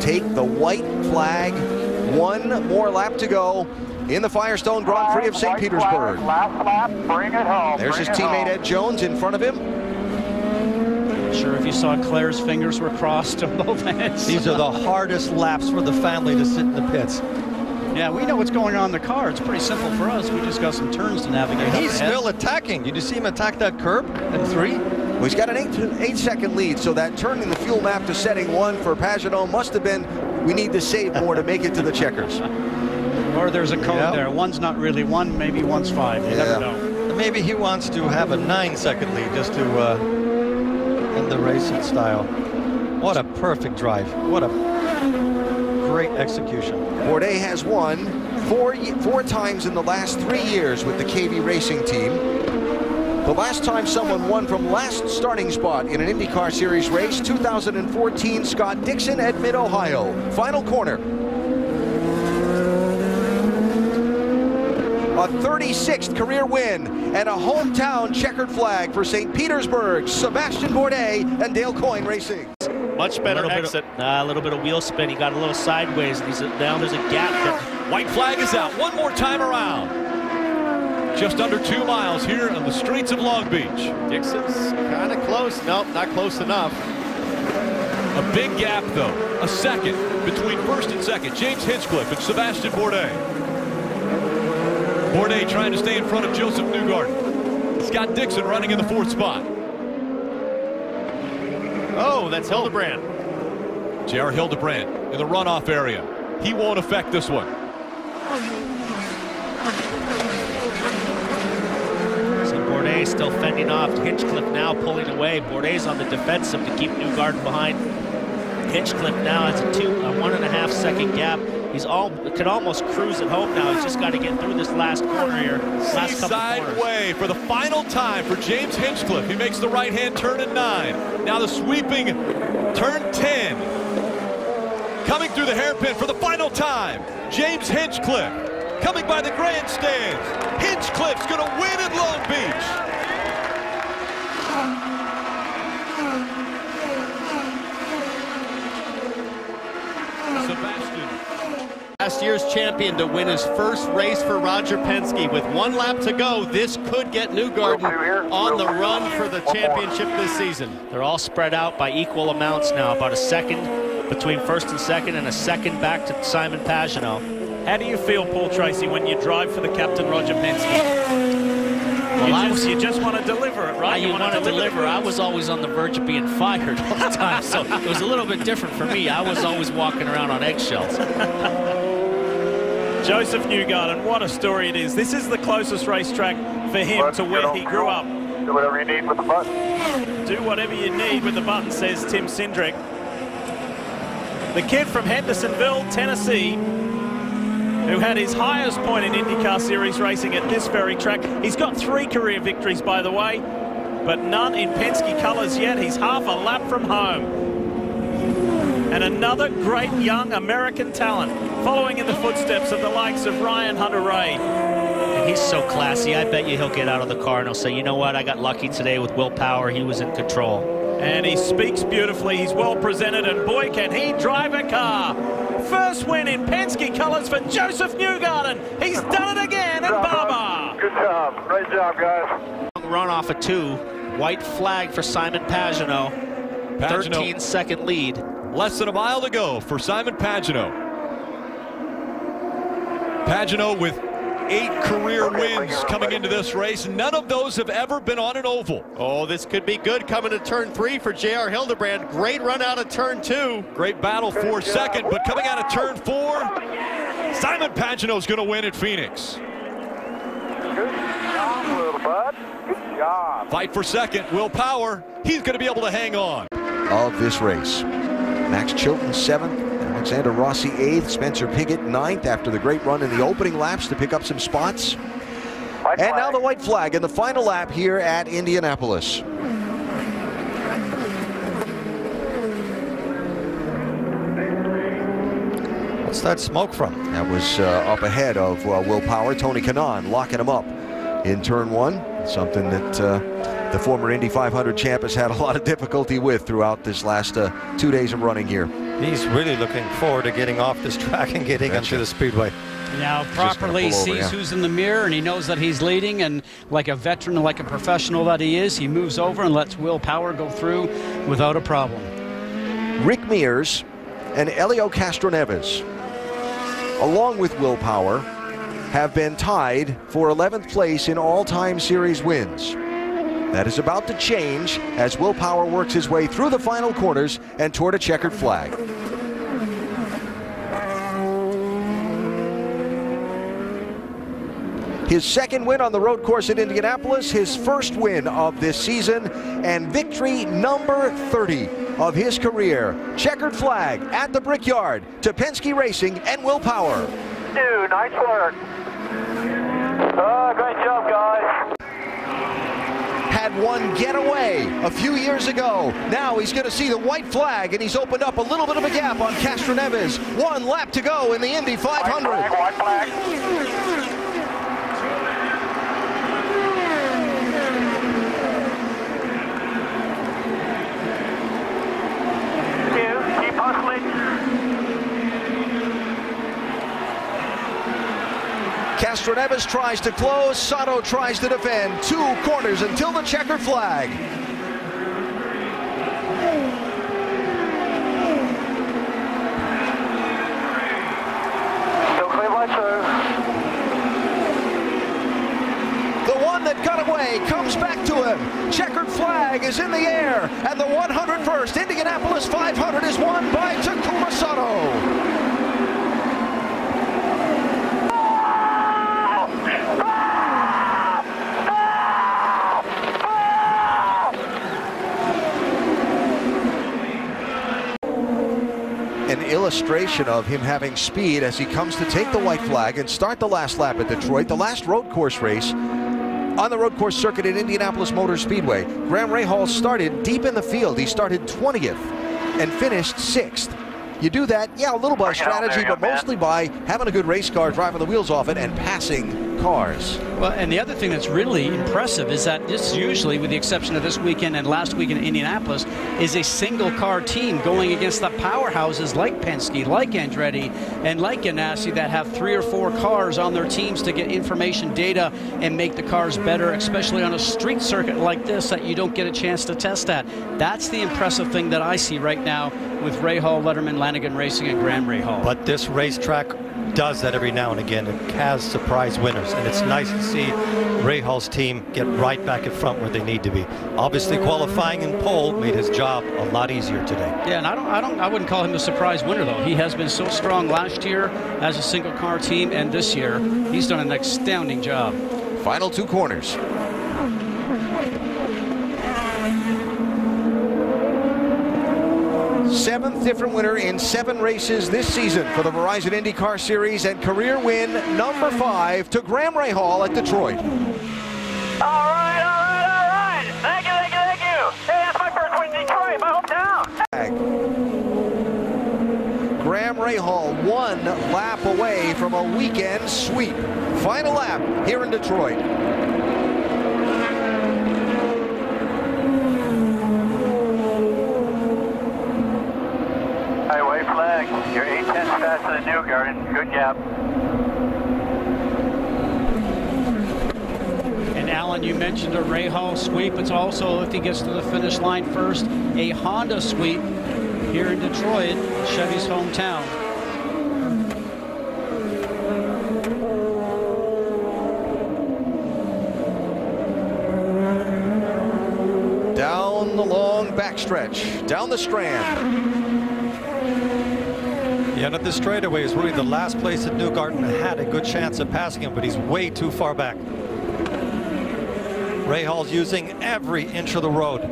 take the white flag. One more lap to go in the Firestone Grand Prix of St. Petersburg. Last lap, bring it home. There's his teammate Ed Jones in front of him. Sure, if you saw Claire's fingers were crossed on both ends. These are the hardest laps for the family to sit in the pits. Yeah, we know what's going on in the car. It's pretty simple for us. We just got some turns to navigate. He's still attacking. Did you see him attack that curb in 3? Well, he's got an 8-second lead, so that turning the fuel map to setting 1 for Pagenaud must have been, we need to save more to make it to the checkers. Or there's a code there. One's not really 1, maybe one's 5. You never know. Maybe he wants to have a 9-second lead just to end the race in style. What a perfect drive. What a great execution. Bourdais has won four times in the last 3 years with the KV Racing team. The last time someone won from last starting spot in an IndyCar Series race, 2014, Scott Dixon at Mid-Ohio. Final corner. A 36th career win and a hometown checkered flag for St. Petersburg, Sébastien Bourdais and Dale Coyne Racing. Much better exit. A little bit of wheel spin. He got a little sideways, and now there's a gap there. White flag is out. One more time around. Just under 2 miles here on the streets of Long Beach. Dixon's kind of close. Nope, not close enough. A big gap, though. A second between first and second. James Hinchcliffe and Sébastien Bourdais. Bourdais trying to stay in front of Joseph Newgarden. Scott Dixon running in the 4th spot. Oh, that's Hildebrand. J.R. Hildebrand in the runoff area. He won't affect this one. So Bourdais still fending off. Hinchcliffe now pulling away. Bourdais on the defensive to keep Newgarden behind. Hinchcliffe now has a 1.5 second gap. He's could almost cruise it home now. He's just got to get through this last corner here. Last couple corners. Way for the final time for James Hinchcliffe. He makes the right-hand turn at 9. Now the sweeping turn 10. Coming through the hairpin for the final time. James Hinchcliffe coming by the grandstands. Hinchcliffe's going to win at Long Beach. Last year's champion to win his first race for Roger Penske. With 1 lap to go, this could get Newgarden on the run for the championship this season. They're all spread out by equal amounts now, about a second between first and second and a second back to Simon Pagenaud. How do you feel, Paul Tracy, when you drive for the captain, Roger Penske? Well, you just want to deliver it, right? You want to deliver. I was always on the verge of being fired all the time, so it was a little bit different for me. I was always walking around on eggshells. Joseph Newgarden, what a story it is. This is the closest racetrack for him to where he grew up. Do whatever you need with the button. Do whatever you need with the button, says Tim Cindric. The kid from Hendersonville, Tennessee, who had his highest point in IndyCar Series racing at this very track. He's got 3 career victories, by the way, but none in Penske colors yet. He's half a lap from home. And another great young American talent, following in the footsteps of the likes of Ryan Hunter-Reay. And he's so classy. I bet you he'll get out of the car and he'll say, you know what, I got lucky today with Will Power. He was in control. And he speaks beautifully. He's well presented, and boy, can he drive a car. First win in Penske colors for Joseph Newgarden. He's done it again at Barber. Good job. Great job, guys. Run off a 2. White flag for Simon Pagenaud. 13-second lead. Less than a mile to go for Simon Pagenaud. Pagenaud with 8 career wins coming into this race. None of those have ever been on an oval. Oh, this could be good coming to turn 3 for J.R. Hildebrand. Great run out of turn 2. Great battle for second, but coming out of turn 4, Simon Pagenaud's going to win at Phoenix. Good job, little bud. Good job. Fight for second, Will Power. He's going to be able to hang on. Of this race. Max Chilton 7th, Alexander Rossi 8th, Spencer Pigot 9th after the great run in the opening laps to pick up some spots. And now the white flag in the final lap here at Indianapolis. What's that smoke from? That was up ahead of Will Power. Tony Kanaan locking him up in turn 1. Something that the former Indy 500 champ has had a lot of difficulty with throughout this last 2 days of running here. He's really looking forward to getting off this track and getting into the speedway. Now properly sees who's in the mirror, and he knows that he's leading, and like a veteran, like a professional that he is, he moves over and lets Will Power go through without a problem. Rick Mears and Elio Castroneves, along with Will Power, have been tied for 11th place in all-time series wins. That is about to change as Will Power works his way through the final corners and toward a checkered flag. His second win on the road course at Indianapolis, his first win of this season, and victory number 30 of his career. Checkered flag at the Brickyard to Penske Racing and Will Power. Dude, nice work. Great job, guys. Had one getaway a few years ago. Now he's going to see the white flag, and he's opened up a little bit of a gap on Castroneves. 1 lap to go in the Indy 500. White flag. Keep hustling. Castroneves tries to close, Sato tries to defend. 2 corners until the checkered flag. Still clear by 2. The one that got away comes back to him. Checkered flag is in the air, and the 101st Indianapolis 500 is won by Takuma Sato. An illustration of him having speed as he comes to take the white flag and start the last lap at Detroit, the last road course race on the road course circuit at Indianapolis Motor Speedway. Graham Rahal started deep in the field. He started 20th and finished 6th. You do that, yeah, a little by strategy, but mostly by having a good race car, driving the wheels off it, and passing cars. Well, and the other thing that's really impressive is that this usually, with the exception of this weekend and last week in Indianapolis, is a single car team going against the powerhouses like Penske, like Andretti, and like Ganassi that have 3 or 4 cars on their teams to get information, data, and make the cars better, especially on a street circuit like this that you don't get a chance to test at. That's the impressive thing that I see right now with Rahal, Letterman, Lanigan Racing, and Graham Rahal. But this racetrack does that every now and again. It has surprise winners, and it's nice to see Rahal's team get right back in front where they need to be. Obviously, qualifying in pole made his job a lot easier today. Yeah, and I wouldn't call him a surprise winner though. He has been so strong last year as a single car team, and this year he's done an astounding job. Final 2 corners. 7th different winner in 7 races this season for the Verizon IndyCar Series, and career win number 5 to Graham Rahal at Detroit. All right. Thank you. Hey, that's my first win in Detroit, my hometown. Graham Rahal 1 lap away from a weekend sweep. Final lap here in Detroit. Highway flag. You're 8 tenths faster than Newgarden. Good gap. And Alan, you mentioned a Rahal sweep. It's also, if he gets to the finish line first, a Honda sweep here in Detroit, Chevy's hometown. Down the long backstretch, down the Strand. Yeah, and at the straightaway is really the last place that Newgarden had a good chance of passing him, but he's way too far back. Rahal's using every inch of the road.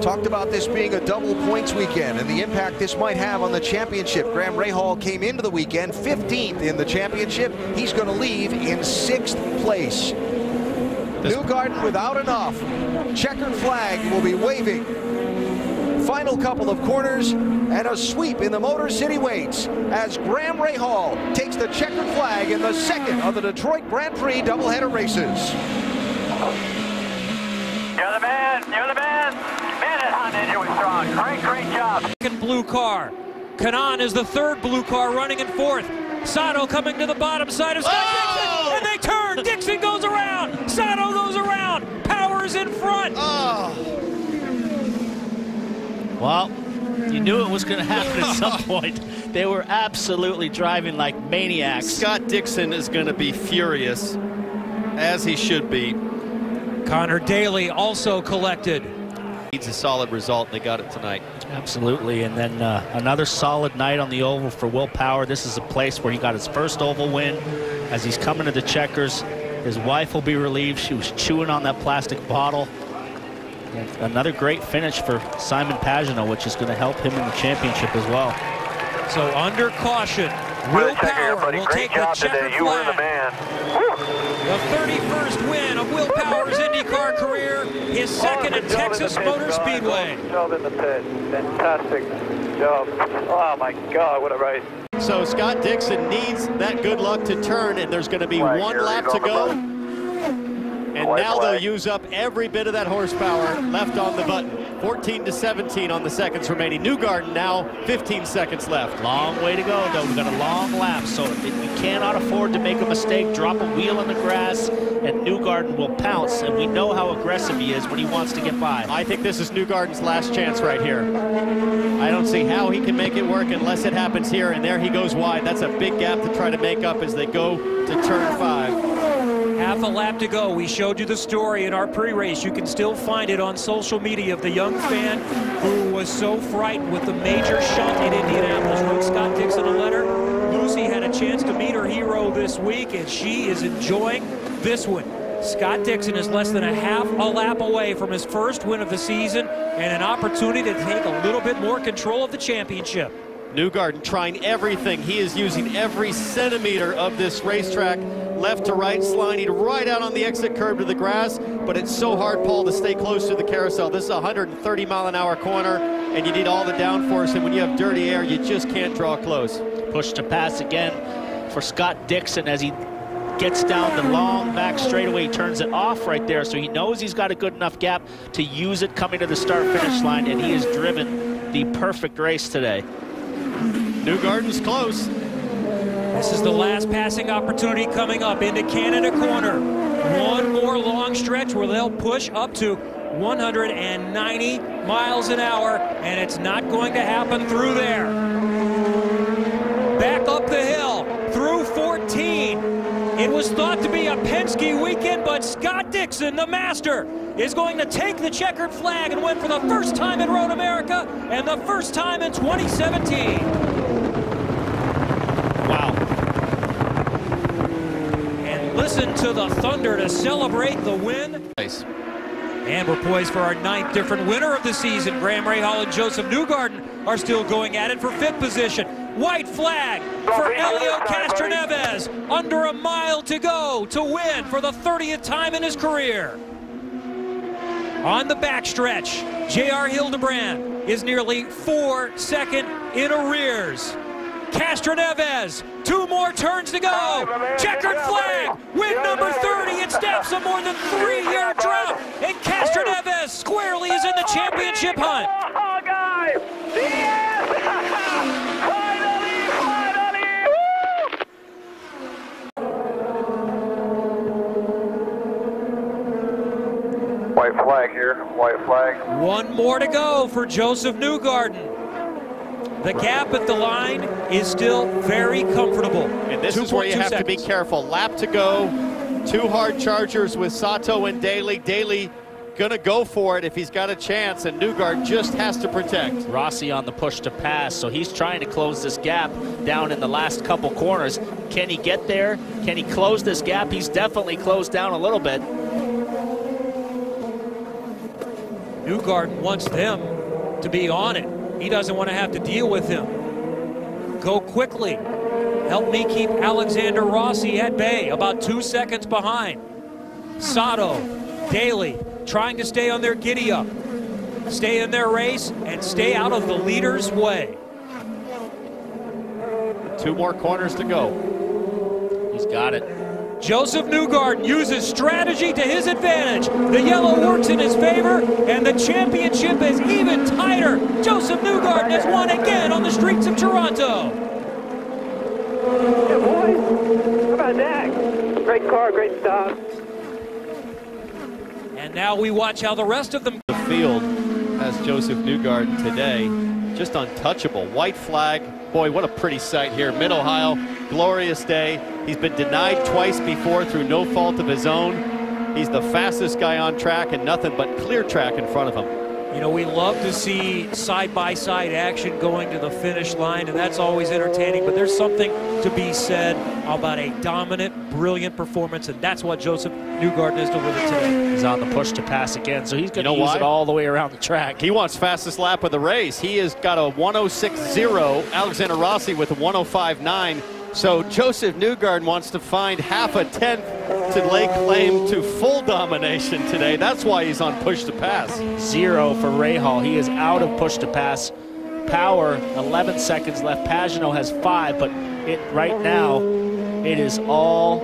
Talked about this being a double points weekend and the impact this might have on the championship. Graham Rahal came into the weekend 15th in the championship. He's going to leave in 6th place. Newgarden without enough. Checkered flag will be waving. Final couple of corners and a sweep in the Motor City waits as Graham Rahal takes the checkered flag in the 2nd of the Detroit Grand Prix doubleheader races. You're the man. Man, that Honda engine was strong. Great job. Second blue car. Kanan is the third blue car running in fourth. Sato coming to the bottom side of Scott Dixon, and they turn. Dixon goes around. Sato goes around. Power's in front. Well, you knew it was going to happen at some point. They were absolutely driving like maniacs. Scott Dixon is going to be furious, as he should be. Connor Daly also collected. Needs a solid result, and they got it tonight. Absolutely, and then another solid night on the oval for Will Power. This is a place where he got his first oval win. As he's coming to the checkers, his wife will be relieved. She was chewing on that plastic bottle. And another great finish for Simon Pagenaud, which is going to help him in the championship as well. So under caution, Will Power will take the checkered flag. The 31st win of Will Power's IndyCar career, his second at Texas Motor Speedway. Good job in the pit. Fantastic job. Oh my God, what a race. So Scott Dixon needs that good luck to turn, and there's going to be one lap to go. And now they'll use up every bit of that horsepower left on the button. 14-17 on the seconds remaining. Newgarden now 15 seconds left. Long way to go, though. We've got a long lap, so we cannot afford to make a mistake, drop a wheel in the grass, and Newgarden will pounce, and we know how aggressive he is when he wants to get by. I think this is Newgarden's last chance right here. I don't see how he can make it work unless it happens here, and there he goes wide. That's a big gap to try to make up as they go to turn 5. Half a lap to go. We showed you the story in our pre-race. You can still find it on social media of the young fan who was so frightened with the major shunt in Indianapolis. Wrote Scott Dixon a letter. Lucy had a chance to meet her hero this week, and she is enjoying this one. Scott Dixon is less than a half a lap away from his first win of the season and an opportunity to take a little bit more control of the championship. Newgarden trying everything. He is using every centimeter of this racetrack, left to right, sliding right out on the exit curb to the grass, but it's so hard, Paul, to stay close to the carousel. This is a 130-mile-an-hour corner, and you need all the downforce, and when you have dirty air, you just can't draw close. Push to pass again for Scott Dixon as he gets down the long back straightaway. He turns it off right there, so he knows he's got a good enough gap to use it coming to the start-finish line, and he has driven the perfect race today. Newgarden's close. This is the last passing opportunity coming up into Canada Corner. One more long stretch where they'll push up to 190 miles an hour, and it's not going to happen through there. Back up the hill through 14. It was thought to be a Penske weekend, but Scott Dixon, the master, is going to take the checkered flag and win for the first time in Road America and the first time in 2017. Wow. And listen to the thunder to celebrate the win. Nice. And we're poised for our 9th different winner of the season. Graham Rahal and Joseph Newgarden are still going at it for 5th position. White flag for Helio Castroneves. Under a mile to go to win for the 30th time in his career. On the backstretch, J.R. Hildebrand is nearly 4 seconds in arrears. Castroneves, 2 more turns to go. Checkered flag, win number 30. It stops a more than 3-year drought. And Castroneves squarely is in the championship hunt. Oh, guys! Yes! White flag here, white flag. 1 more to go for Joseph Newgarden. The gap at the line is still very comfortable. And this is where you have to be careful. Lap to go, 2 hard chargers with Sato and Daly. Daly gonna go for it if he's got a chance, and Newgarden just has to protect. Rossi on the push to pass, so he's trying to close this gap down in the last couple corners. Can he get there? Can he close this gap? He's definitely closed down a little bit. Newgarden wants them to be on it. He doesn't want to have to deal with him. Go quickly. Help me keep Alexander Rossi at bay, about 2 seconds behind. Sato, Daly, trying to stay on their giddy up. Stay in their race and stay out of the leader's way. 2 more corners to go. He's got it. Joseph Newgarden uses strategy to his advantage. The yellow works in his favor, and the championship is even tighter. Joseph Newgarden has won again on the streets of Toronto. Yeah, boys. How about that? Great car, great stop. And now we watch how the rest of them. The field has Joseph Newgarden today. Just untouchable. White flag. Boy, what a pretty sight here. Mid-Ohio, glorious day. He's been denied twice before through no fault of his own. He's the fastest guy on track and nothing but clear track in front of him. You know, we love to see side-by-side action going to the finish line, and that's always entertaining, but there's something to be said about a dominant, brilliant performance, and that's what Joseph Newgarden has delivered today. He's on the push to pass again, so he's going to use it all the way around the track. He wants fastest lap of the race. He has got a 106.0, Alexander Rossi with a 105.9. So Joseph Newgarden wants to find half a tenth to lay claim to full domination today. That's why he's on push to pass. 0 for Rahal. He is out of push to pass. Power, 11 seconds left. Pagenaud has 5, but right now, it is all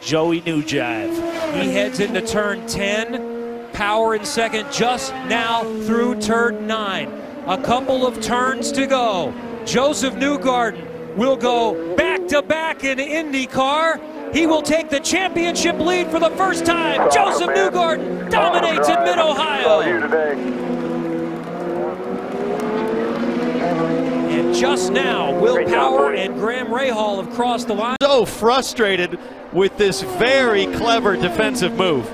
Joey Newjive. He heads into turn 10. Power in second just now through turn 9. A couple of turns to go. Joseph Newgarden will go back-to-back in IndyCar. He will take the championship lead for the first time. Joseph Newgarden dominates in Mid-Ohio. And just now, Will Power and Graham Rahal have crossed the line. So frustrated with this very clever defensive move.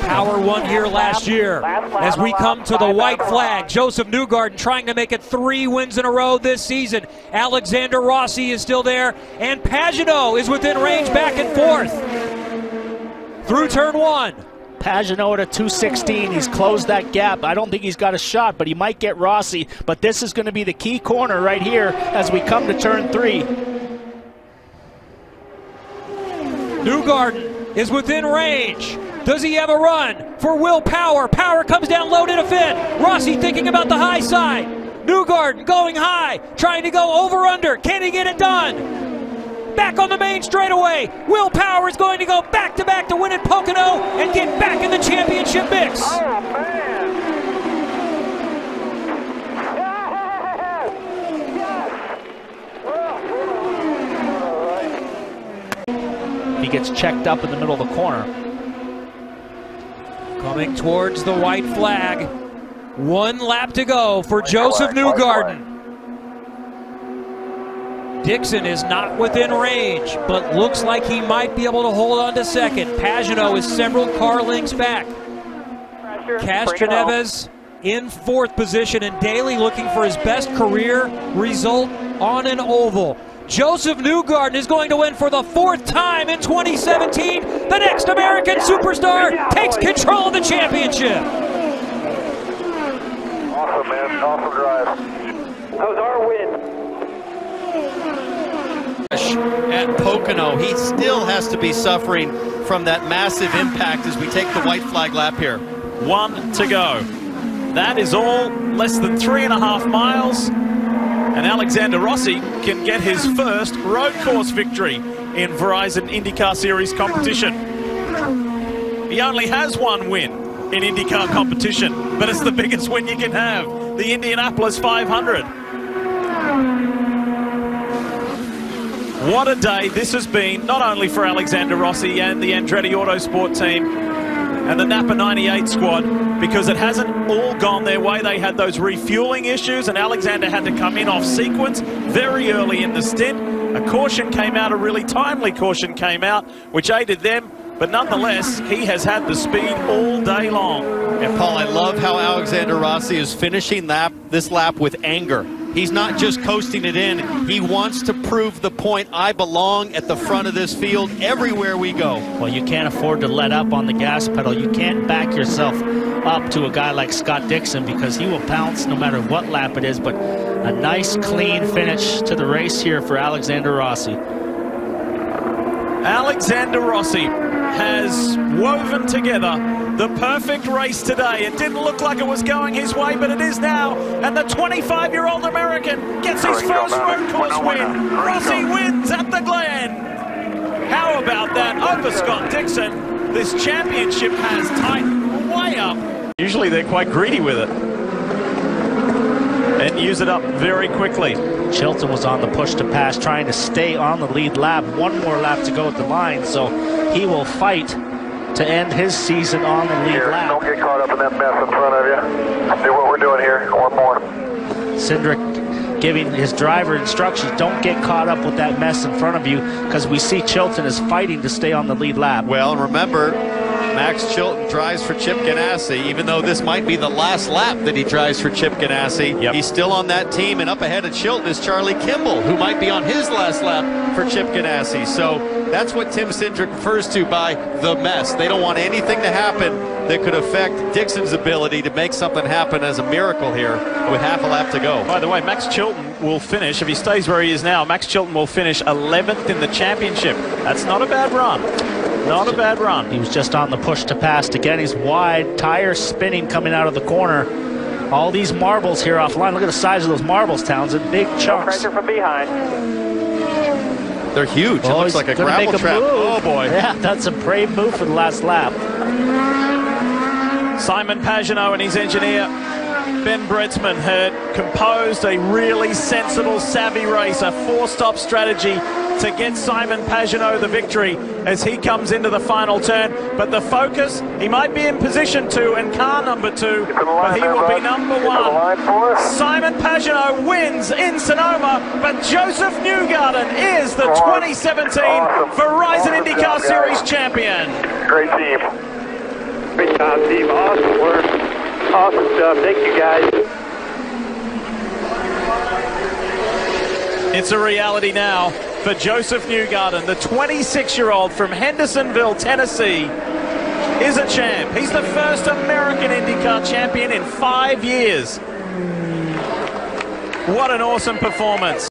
Power won here last year. As we come to the white flag, Joseph Newgarden trying to make it 3 wins in a row this season. Alexander Rossi is still there, and Pagenaud is within range back and forth through turn 1. Pagenaud at a 216. He's closed that gap. I don't think he's got a shot, but he might get Rossi. But this is going to be the key corner right here as we come to turn 3. Newgarden is within range. Does he have a run for Will Power? Power comes down low to defend. Rossi thinking about the high side. Newgarden going high, trying to go over-under. Can he get it done? Back on the main straightaway. Will Power is going to go back-to-back to win at Pocono and get back in the championship mix. Oh, man. Yes. He gets checked up in the middle of the corner. Coming towards the white flag. 1 lap to go for Joseph Newgarden. Dixon is not within range, but looks like he might be able to hold on to second. Pagenaud is several car lengths back. Castroneves in 4th position, and Daly looking for his best career result on an oval. Joseph Newgarden is going to win for the 4th time in 2017. The next American superstar takes control of the championship. Awesome, man. Awesome drive. That was our win. At Pocono, he still has to be suffering from that massive impact as we take the white flag lap here. 1 to go. That is all, less than 3.5 miles. And Alexander Rossi can get his first road course victory in Verizon IndyCar Series competition. He only has 1 win in IndyCar competition, but it's the biggest win you can have, the Indianapolis 500. What a day this has been, not only for Alexander Rossi and the Andretti Autosport team and the Napa 98 squad, because it hasn't all gone their way. They had those refueling issues, and Alexander had to come in off sequence very early in the stint. A caution came out, a really timely caution came out, which aided them, but nonetheless, he has had the speed all day long. And Paul, I love how Alexander Rossi is finishing this lap with anger. He's not just coasting it in. He wants to prove the point. I belong at the front of this field everywhere we go. Well, you can't afford to let up on the gas pedal. You can't back yourself up to a guy like Scott Dixon because he will pounce no matter what lap it is. But a nice, clean finish to the race here for Alexander Rossi. Alexander Rossi has woven together the perfect race today. It didn't look like it was going his way, but it is now. And the 25-year-old American gets his first road course win. Rossi wins at the Glen. How about that over Scott Dixon? This championship has tightened way up. Usually they're quite greedy with it and use it up very quickly. Chilton was on the push to pass, trying to stay on the lead lap. One more lap to go at the line, so he will fight to end his season on the lead lap. Don't get caught up in that mess in front of you. Do what we're doing here. One more. Cindric giving his driver instructions, don't get caught up with that mess in front of you, because we see Chilton is fighting to stay on the lead lap. Well, and remember, Max Chilton drives for Chip Ganassi. Even though this might be the last lap that he drives for Chip Ganassi, he's still on that team, and up ahead of Chilton is Charlie Kimball, who might be on his last lap for Chip Ganassi. So that's what Tim Cindric refers to by the mess. They don't want anything to happen that could affect Dixon's ability to make something happen as a miracle here with half a lap to go. By the way, Max Chilton will finish, if he stays where he is now, Max Chilton will finish 11th in the championship. That's not a bad run. Not a bad run. He was just on the push to pass. Again, he's wide, tires spinning coming out of the corner. All these marbles here offline. Look at the size of those marbles, Townsend. Big chunks. Pressure from behind. They're huge. It looks like a gravel trap. Oh, boy. Yeah, that's a brave move for the last lap. Simon Pagenaud and his engineer, Ben Bretzman, had composed a really sensible, savvy race, a four-stop strategy to get Simon Pagenaud the victory as he comes into the final turn. But the focus, he might be in position 2 and car number 2, but he will be number 1. Simon Pagenaud wins in Sonoma, but Joseph Newgarden is the 2017 Verizon IndyCar Series champion. Great team. Great job, team. Awesome work. Awesome stuff. Thank you, guys. It's a reality now for Joseph Newgarden, the 26-year-old from Hendersonville, Tennessee, is a champ. He's the first American IndyCar champion in 5 years. What an awesome performance.